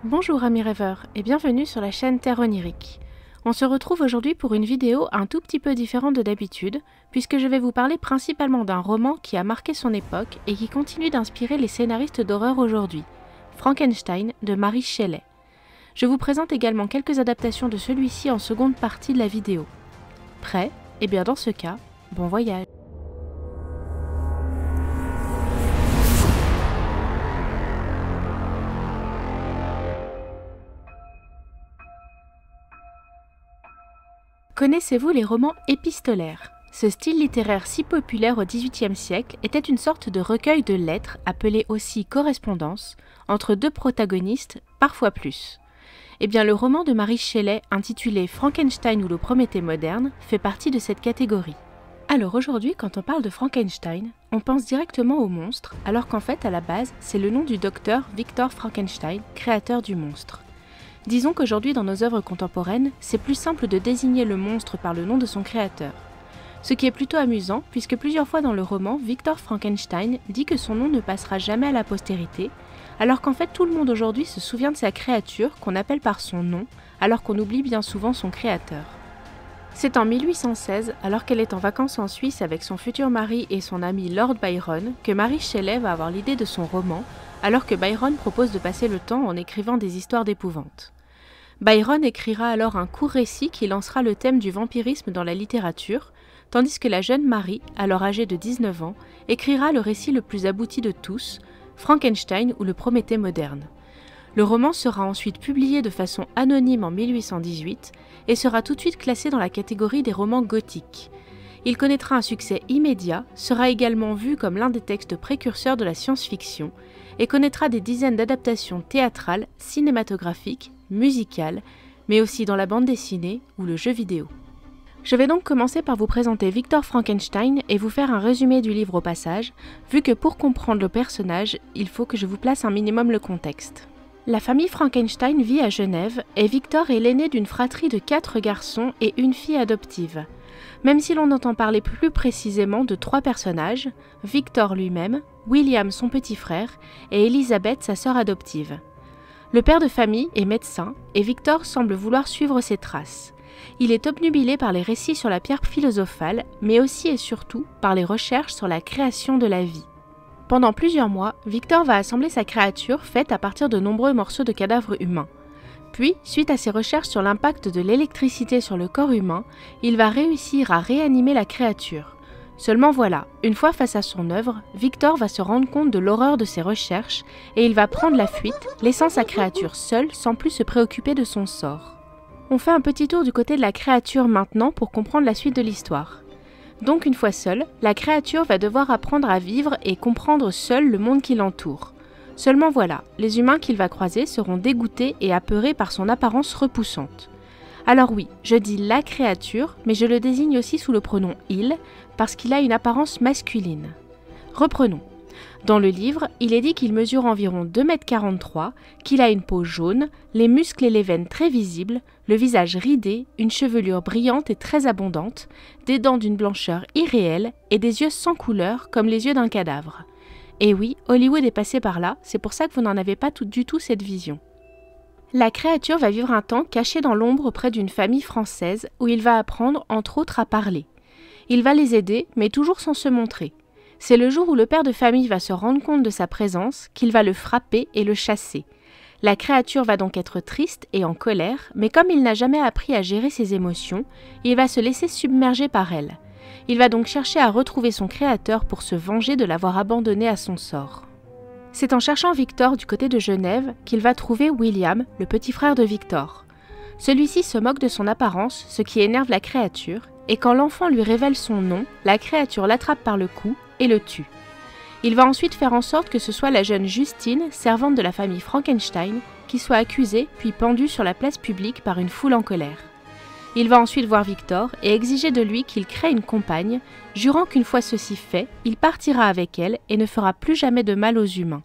Bonjour amis rêveurs et bienvenue sur la chaîne Terre Onirique. On se retrouve aujourd'hui pour une vidéo un tout petit peu différente de d'habitude, puisque je vais vous parler principalement d'un roman qui a marqué son époque et qui continue d'inspirer les scénaristes d'horreur aujourd'hui, Frankenstein de Mary Shelley. Je vous présente également quelques adaptations de celui-ci en seconde partie de la vidéo. Prêt? Eh bien dans ce cas, bon voyage! Connaissez-vous les romans épistolaires? Ce style littéraire si populaire au XVIIIe siècle était une sorte de recueil de lettres, appelé aussi correspondance, entre deux protagonistes, parfois plus. Eh bien le roman de Mary Shelley, intitulé Frankenstein ou le Prométhée moderne, fait partie de cette catégorie. Alors aujourd'hui, quand on parle de Frankenstein, on pense directement au monstre, alors qu'en fait, à la base, c'est le nom du docteur Victor Frankenstein, créateur du monstre. Disons qu'aujourd'hui, dans nos œuvres contemporaines, c'est plus simple de désigner le monstre par le nom de son créateur. Ce qui est plutôt amusant, puisque plusieurs fois dans le roman, Victor Frankenstein dit que son nom ne passera jamais à la postérité, alors qu'en fait tout le monde aujourd'hui se souvient de sa créature qu'on appelle par son nom, alors qu'on oublie bien souvent son créateur. C'est en 1816, alors qu'elle est en vacances en Suisse avec son futur mari et son ami Lord Byron, que Mary Shelley va avoir l'idée de son roman, alors que Byron propose de passer le temps en écrivant des histoires d'épouvante. Byron écrira alors un court récit qui lancera le thème du vampirisme dans la littérature, tandis que la jeune Mary, alors âgée de 19 ans, écrira le récit le plus abouti de tous, Frankenstein ou le Prométhée moderne. Le roman sera ensuite publié de façon anonyme en 1818 et sera tout de suite classé dans la catégorie des romans gothiques. Il connaîtra un succès immédiat, sera également vu comme l'un des textes précurseurs de la science-fiction et connaîtra des dizaines d'adaptations théâtrales, cinématographiques, musicales, mais aussi dans la bande dessinée ou le jeu vidéo. Je vais donc commencer par vous présenter Victor Frankenstein et vous faire un résumé du livre au passage, vu que pour comprendre le personnage, il faut que je vous place un minimum le contexte. La famille Frankenstein vit à Genève et Victor est l'aîné d'une fratrie de 4 garçons et une fille adoptive. Même si l'on entend parler plus précisément de 3 personnages, Victor lui-même, William son petit frère et Elizabeth sa sœur adoptive. Le père de famille est médecin et Victor semble vouloir suivre ses traces. Il est obnubilé par les récits sur la pierre philosophale, mais aussi et surtout par les recherches sur la création de la vie. Pendant plusieurs mois, Victor va assembler sa créature faite à partir de nombreux morceaux de cadavres humains. Puis, suite à ses recherches sur l'impact de l'électricité sur le corps humain, il va réussir à réanimer la créature. Seulement voilà, une fois face à son œuvre, Victor va se rendre compte de l'horreur de ses recherches et il va prendre la fuite, laissant sa créature seule sans plus se préoccuper de son sort. On fait un petit tour du côté de la créature maintenant pour comprendre la suite de l'histoire. Donc une fois seule, la créature va devoir apprendre à vivre et comprendre seule le monde qui l'entoure. Seulement voilà, les humains qu'il va croiser seront dégoûtés et apeurés par son apparence repoussante. Alors oui, je dis la créature, mais je le désigne aussi sous le pronom « il » parce qu'il a une apparence masculine. Reprenons. Dans le livre, il est dit qu'il mesure environ 2,43 m, qu'il a une peau jaune, les muscles et les veines très visibles, le visage ridé, une chevelure brillante et très abondante, des dents d'une blancheur irréelle et des yeux sans couleur comme les yeux d'un cadavre. Et oui, Hollywood est passé par là, c'est pour ça que vous n'en avez pas du tout cette vision. La créature va vivre un temps caché dans l'ombre auprès d'une famille française où il va apprendre entre autres à parler. Il va les aider, mais toujours sans se montrer. C'est le jour où le père de famille va se rendre compte de sa présence qu'il va le frapper et le chasser. La créature va donc être triste et en colère, mais comme il n'a jamais appris à gérer ses émotions, il va se laisser submerger par elle. Il va donc chercher à retrouver son créateur pour se venger de l'avoir abandonné à son sort. C'est en cherchant Victor du côté de Genève qu'il va trouver William, le petit frère de Victor. Celui-ci se moque de son apparence, ce qui énerve la créature, et quand l'enfant lui révèle son nom, la créature l'attrape par le cou et le tue. Il va ensuite faire en sorte que ce soit la jeune Justine, servante de la famille Frankenstein, qui soit accusée puis pendue sur la place publique par une foule en colère. Il va ensuite voir Victor et exiger de lui qu'il crée une compagne, jurant qu'une fois ceci fait, il partira avec elle et ne fera plus jamais de mal aux humains.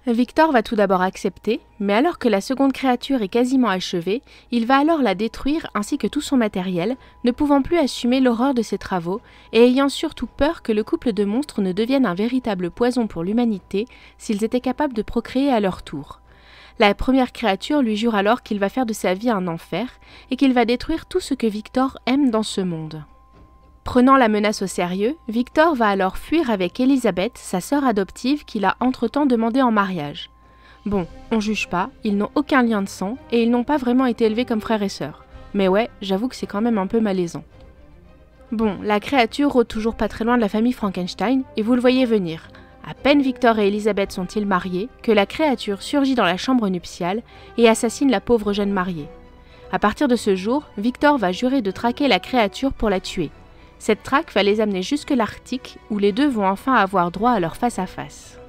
Victor va tout d'abord accepter, mais alors que la seconde créature est quasiment achevée, il va alors la détruire ainsi que tout son matériel, ne pouvant plus assumer l'horreur de ses travaux et ayant surtout peur que le couple de monstres ne devienne un véritable poison pour l'humanité s'ils étaient capables de procréer à leur tour. La première créature lui jure alors qu'il va faire de sa vie un enfer et qu'il va détruire tout ce que Victor aime dans ce monde. Prenant la menace au sérieux, Victor va alors fuir avec Elizabeth, sa sœur adoptive qu'il a entre-temps demandé en mariage. Bon, on juge pas, ils n'ont aucun lien de sang et ils n'ont pas vraiment été élevés comme frères et sœurs. Mais ouais, j'avoue que c'est quand même un peu malaisant. Bon, la créature rôde toujours pas très loin de la famille Frankenstein et vous le voyez venir. À peine Victor et Elizabeth sont-ils mariés que la créature surgit dans la chambre nuptiale et assassine la pauvre jeune mariée. À partir de ce jour, Victor va jurer de traquer la créature pour la tuer. Cette traque va les amener jusque l'Arctique où les deux vont enfin avoir droit à leur face-à-face.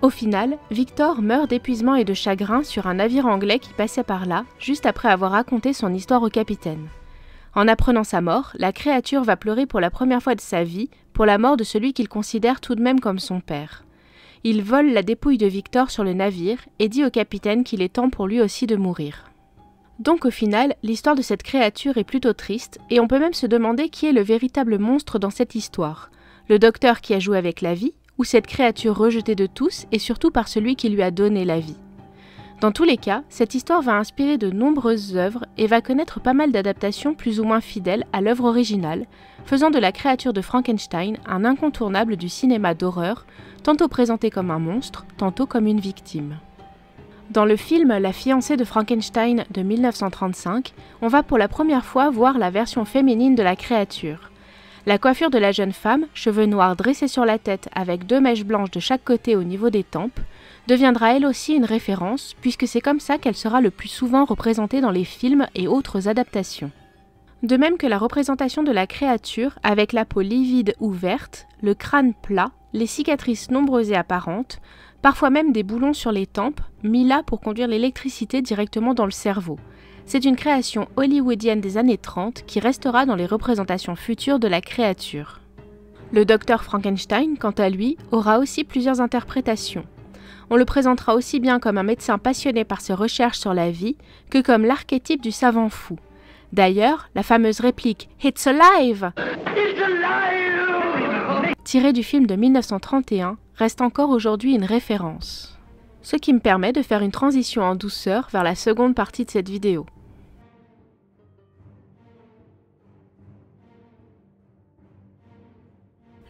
Au final, Victor meurt d'épuisement et de chagrin sur un navire anglais qui passait par là, juste après avoir raconté son histoire au capitaine. En apprenant sa mort, la créature va pleurer pour la première fois de sa vie pour la mort de celui qu'il considère tout de même comme son père. Il vole la dépouille de Victor sur le navire et dit au capitaine qu'il est temps pour lui aussi de mourir. Donc au final, l'histoire de cette créature est plutôt triste et on peut même se demander qui est le véritable monstre dans cette histoire. Le docteur qui a joué avec la vie ou cette créature rejetée de tous et surtout par celui qui lui a donné la vie. Dans tous les cas, cette histoire va inspirer de nombreuses œuvres et va connaître pas mal d'adaptations plus ou moins fidèles à l'œuvre originale, faisant de la créature de Frankenstein un incontournable du cinéma d'horreur, tantôt présenté comme un monstre, tantôt comme une victime. Dans le film La fiancée de Frankenstein de 1935, on va pour la première fois voir la version féminine de la créature. La coiffure de la jeune femme, cheveux noirs dressés sur la tête avec 2 mèches blanches de chaque côté au niveau des tempes, deviendra elle aussi une référence puisque c'est comme ça qu'elle sera le plus souvent représentée dans les films et autres adaptations. De même que la représentation de la créature avec la peau livide ou verte, le crâne plat, les cicatrices nombreuses et apparentes, parfois même des boulons sur les tempes, mis là pour conduire l'électricité directement dans le cerveau. C'est une création hollywoodienne des années 30 qui restera dans les représentations futures de la créature. Le docteur Frankenstein, quant à lui, aura aussi plusieurs interprétations. On le présentera aussi bien comme un médecin passionné par ses recherches sur la vie que comme l'archétype du savant fou. D'ailleurs, la fameuse réplique « It's alive !» tirée du film de 1931 reste encore aujourd'hui une référence. Ce qui me permet de faire une transition en douceur vers la seconde partie de cette vidéo.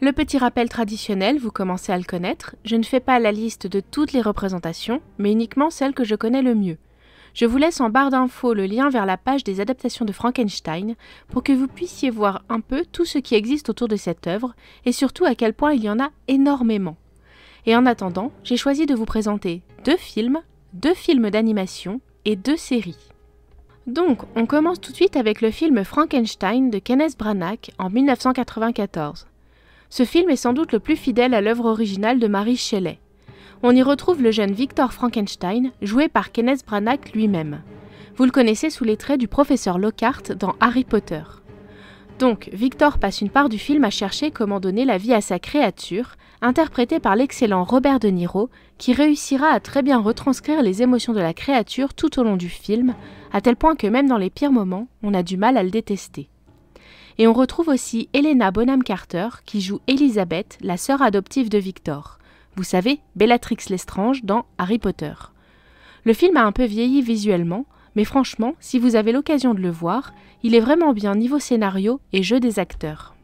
Le petit rappel traditionnel, vous commencez à le connaître, je ne fais pas la liste de toutes les représentations, mais uniquement celles que je connais le mieux. Je vous laisse en barre d'infos le lien vers la page des adaptations de Frankenstein pour que vous puissiez voir un peu tout ce qui existe autour de cette œuvre et surtout à quel point il y en a énormément. Et en attendant, j'ai choisi de vous présenter 2 films d'animation et 2 séries. Donc, on commence tout de suite avec le film Frankenstein de Kenneth Branagh en 1994. Ce film est sans doute le plus fidèle à l'œuvre originale de Mary Shelley. On y retrouve le jeune Victor Frankenstein, joué par Kenneth Branagh lui-même. Vous le connaissez sous les traits du professeur Lockhart dans Harry Potter. Donc, Victor passe une part du film à chercher comment donner la vie à sa créature, interprétée par l'excellent Robert De Niro, qui réussira à très bien retranscrire les émotions de la créature tout au long du film, à tel point que même dans les pires moments, on a du mal à le détester. Et on retrouve aussi Helena Bonham Carter, qui joue Elizabeth, la sœur adoptive de Victor. Vous savez, Bellatrix Lestrange dans Harry Potter. Le film a un peu vieilli visuellement, mais franchement, si vous avez l'occasion de le voir, il est vraiment bien niveau scénario et jeu des acteurs.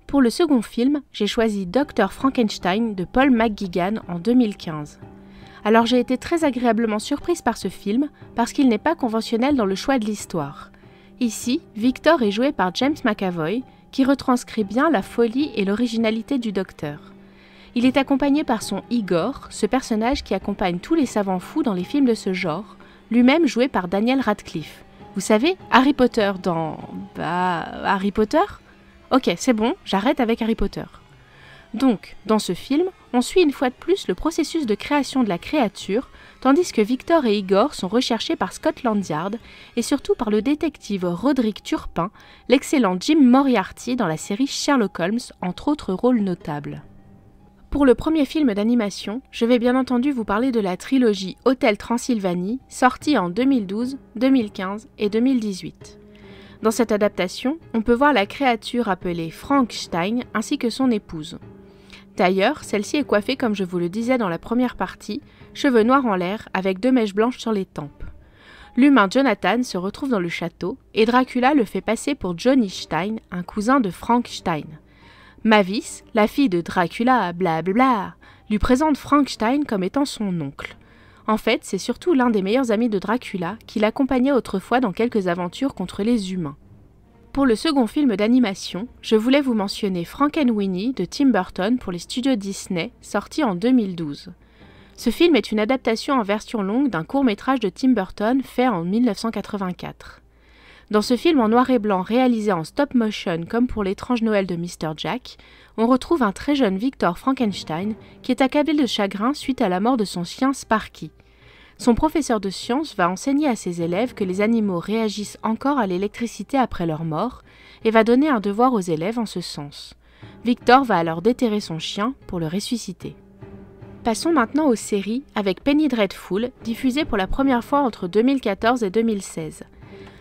Pour le second film, j'ai choisi Dr. Frankenstein de Paul McGuigan en 2015. Alors j'ai été très agréablement surprise par ce film, parce qu'il n'est pas conventionnel dans le choix de l'histoire. Ici, Victor est joué par James McAvoy, qui retranscrit bien la folie et l'originalité du docteur. Il est accompagné par son Igor, ce personnage qui accompagne tous les savants fous dans les films de ce genre, lui-même joué par Daniel Radcliffe. Vous savez, Harry Potter dans... Harry Potter ? Ok, c'est bon, j'arrête avec Harry Potter. Donc, dans ce film, on suit une fois de plus le processus de création de la créature, tandis que Victor et Igor sont recherchés par Scotland Yard et surtout par le détective Roderick Turpin, l'excellent Jim Moriarty dans la série Sherlock Holmes, entre autres rôles notables. Pour le premier film d'animation, je vais bien entendu vous parler de la trilogie Hôtel Transylvanie, sortie en 2012, 2015 et 2018. Dans cette adaptation, on peut voir la créature appelée Frankenstein ainsi que son épouse. D'ailleurs, celle-ci est coiffée comme je vous le disais dans la première partie, cheveux noirs en l'air avec 2 mèches blanches sur les tempes. L'humain Jonathan se retrouve dans le château et Dracula le fait passer pour Johnny Stein, un cousin de Frank Stein. Mavis, la fille de Dracula, blablabla, lui présente Frank Stein comme étant son oncle. En fait, c'est surtout l'un des meilleurs amis de Dracula qui l'accompagnait autrefois dans quelques aventures contre les humains. Pour le second film d'animation, je voulais vous mentionner Frankenweenie de Tim Burton pour les studios Disney, sorti en 2012. Ce film est une adaptation en version longue d'un court-métrage de Tim Burton fait en 1984. Dans ce film en noir et blanc réalisé en stop-motion comme pour l'étrange Noël de Mr. Jack, on retrouve un très jeune Victor Frankenstein qui est accablé de chagrin suite à la mort de son chien Sparky. Son professeur de sciences va enseigner à ses élèves que les animaux réagissent encore à l'électricité après leur mort et va donner un devoir aux élèves en ce sens. Victor va alors déterrer son chien pour le ressusciter. Passons maintenant aux séries avec Penny Dreadful, diffusée pour la première fois entre 2014 et 2016.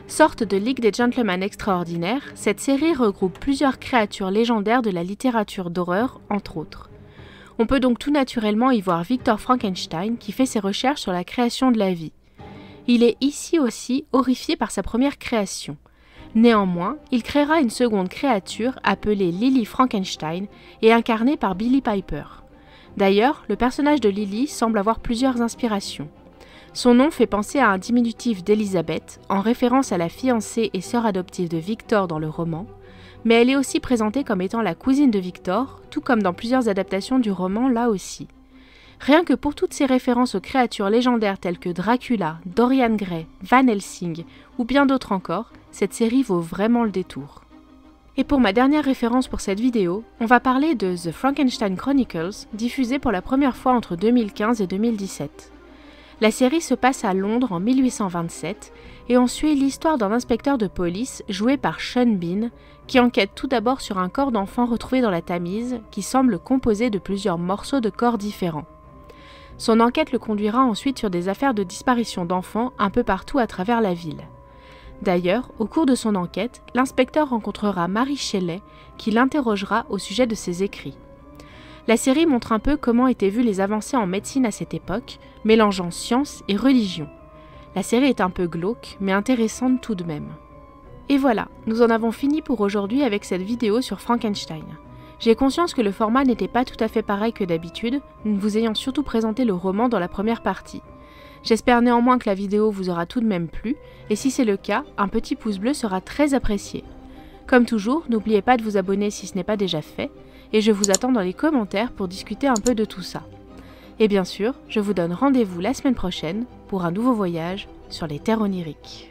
Sorte de Ligue des Gentlemen extraordinaires, cette série regroupe plusieurs créatures légendaires de la littérature d'horreur, entre autres. On peut donc tout naturellement y voir Victor Frankenstein qui fait ses recherches sur la création de la vie. Il est ici aussi horrifié par sa première création. Néanmoins, il créera une seconde créature appelée Lily Frankenstein et incarnée par Billie Piper. D'ailleurs, le personnage de Lily semble avoir plusieurs inspirations. Son nom fait penser à un diminutif d'Elizabeth, en référence à la fiancée et sœur adoptive de Victor dans le roman, mais elle est aussi présentée comme étant la cousine de Victor, tout comme dans plusieurs adaptations du roman là aussi. Rien que pour toutes ces références aux créatures légendaires telles que Dracula, Dorian Gray, Van Helsing ou bien d'autres encore, cette série vaut vraiment le détour. Et pour ma dernière référence pour cette vidéo, on va parler de The Frankenstein Chronicles, diffusée pour la première fois entre 2015 et 2017. La série se passe à Londres en 1827 et on suit l'histoire d'un inspecteur de police joué par Sean Bean qui enquête tout d'abord sur un corps d'enfant retrouvé dans la Tamise qui semble composé de plusieurs morceaux de corps différents. Son enquête le conduira ensuite sur des affaires de disparition d'enfants un peu partout à travers la ville. D'ailleurs, au cours de son enquête, l'inspecteur rencontrera Mary Shelley qui l'interrogera au sujet de ses écrits. La série montre un peu comment étaient vues les avancées en médecine à cette époque, mélangeant science et religion. La série est un peu glauque, mais intéressante tout de même. Et voilà, nous en avons fini pour aujourd'hui avec cette vidéo sur Frankenstein. J'ai conscience que le format n'était pas tout à fait pareil que d'habitude, nous vous ayant surtout présenté le roman dans la première partie. J'espère néanmoins que la vidéo vous aura tout de même plu, et si c'est le cas, un petit pouce bleu sera très apprécié. Comme toujours, n'oubliez pas de vous abonner si ce n'est pas déjà fait, et je vous attends dans les commentaires pour discuter un peu de tout ça. Et bien sûr, je vous donne rendez-vous la semaine prochaine pour un nouveau voyage sur les terres oniriques.